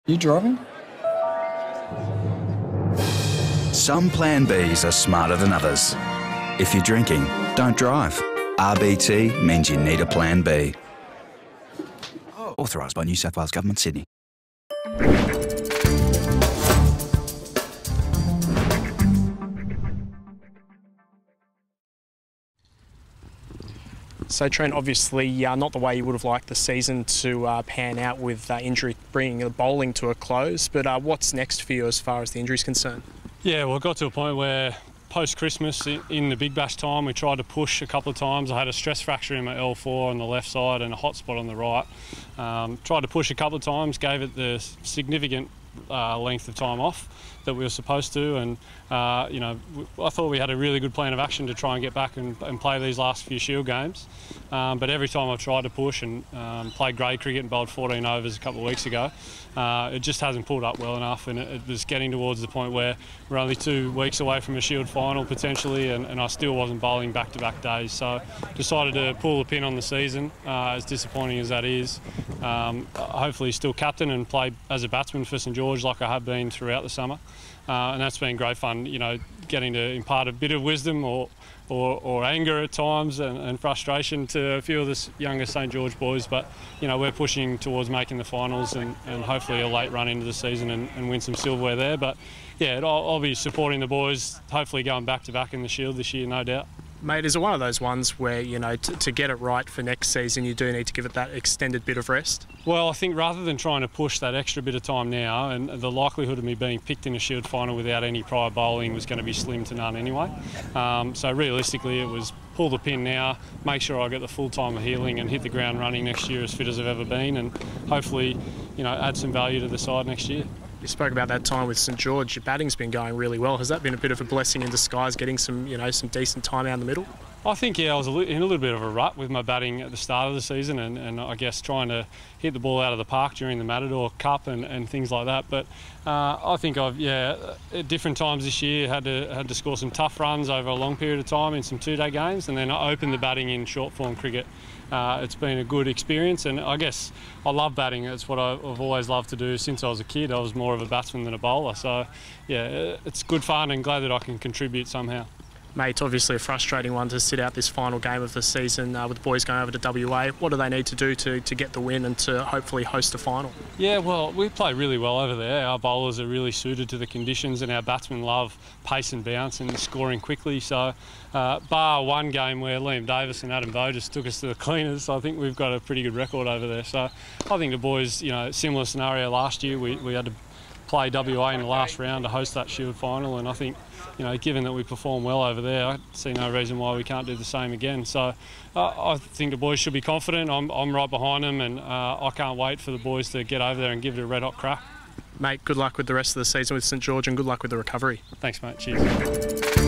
You driving? Some Plan Bs are smarter than others. If you're drinking, don't drive. RBT means you need a Plan B. Authorised by New South Wales Government, Sydney. So Trent, obviously not the way you would have liked the season to pan out with injury bringing the bowling to a close, but what's next for you as far as the injury is concerned? Yeah, well, it got to a point where post-Christmas in the Big Bash time we tried to push a couple of times. I had a stress fracture in my L4 on the left side and a hot spot on the right. Tried to push a couple of times, gave it the significant length of time off that we were supposed to, and you know, I thought we had a really good plan of action to try and get back and play these last few Shield games, but every time I've tried to push and played grade cricket and bowled 14 overs a couple of weeks ago, it just hasn't pulled up well enough, and it was getting towards the point where we're only 2 weeks away from a Shield final potentially, and I still wasn't bowling back-to-back days, so decided to pull the pin on the season, as disappointing as that is. Hopefully still captain and play as a batsman for St George like I have been throughout the summer, and that's been great fun, you know, getting to impart a bit of wisdom or anger at times and frustration to a few of the younger St George boys, but you know, we're pushing towards making the finals and hopefully a late run into the season and win some silverware there. But yeah, I'll be supporting the boys, hopefully going back-to-back in the Shield this year, no doubt. Mate, is it one of those ones where, you know, to get it right for next season, you do need to give it that extended bit of rest? Well, I think rather than trying to push that extra bit of time now, and the likelihood of me being picked in a Shield final without any prior bowling was going to be slim to none anyway. So realistically, it was pull the pin now, make sure I get the full time of healing and hit the ground running next year as fit as I've ever been, and hopefully, you know, add some value to the side next year. You spoke about that time with St George. Your batting's been going really well. Has that been a bit of a blessing in disguise, getting some, you know, some decent time out in the middle? I think, yeah, I was in a little bit of a rut with my batting at the start of the season, and I guess trying to hit the ball out of the park during the Matador Cup and things like that. But I think I've, yeah, at different times this year had to score some tough runs over a long period of time in some 2-day games, and then I opened the batting in short form cricket. It's been a good experience, and I guess I love batting. It's what I've always loved to do since I was a kid. I was more of a batsman than a bowler, so yeah, it's good fun and glad that I can contribute somehow. Mate, it's obviously a frustrating one to sit out this final game of the season with the boys going over to WA. What do they need to do to get the win and to hopefully host a final? Yeah, well, we play really well over there. Our bowlers are really suited to the conditions, and our batsmen love pace and bounce and scoring quickly. So, bar one game where Liam Davis and Adam Bowe just took us to the cleaners, I think we've got a pretty good record over there. So, I think the boys, you know, similar scenario last year, we had to play WA in the last round to host that Shield final, and I think, you know, given that we perform well over there, I see no reason why we can't do the same again. So I think the boys should be confident. I'm right behind them, and I can't wait for the boys to get over there and give it a red hot crack. Mate, good luck with the rest of the season with St George, and good luck with the recovery. Thanks, mate. Cheers.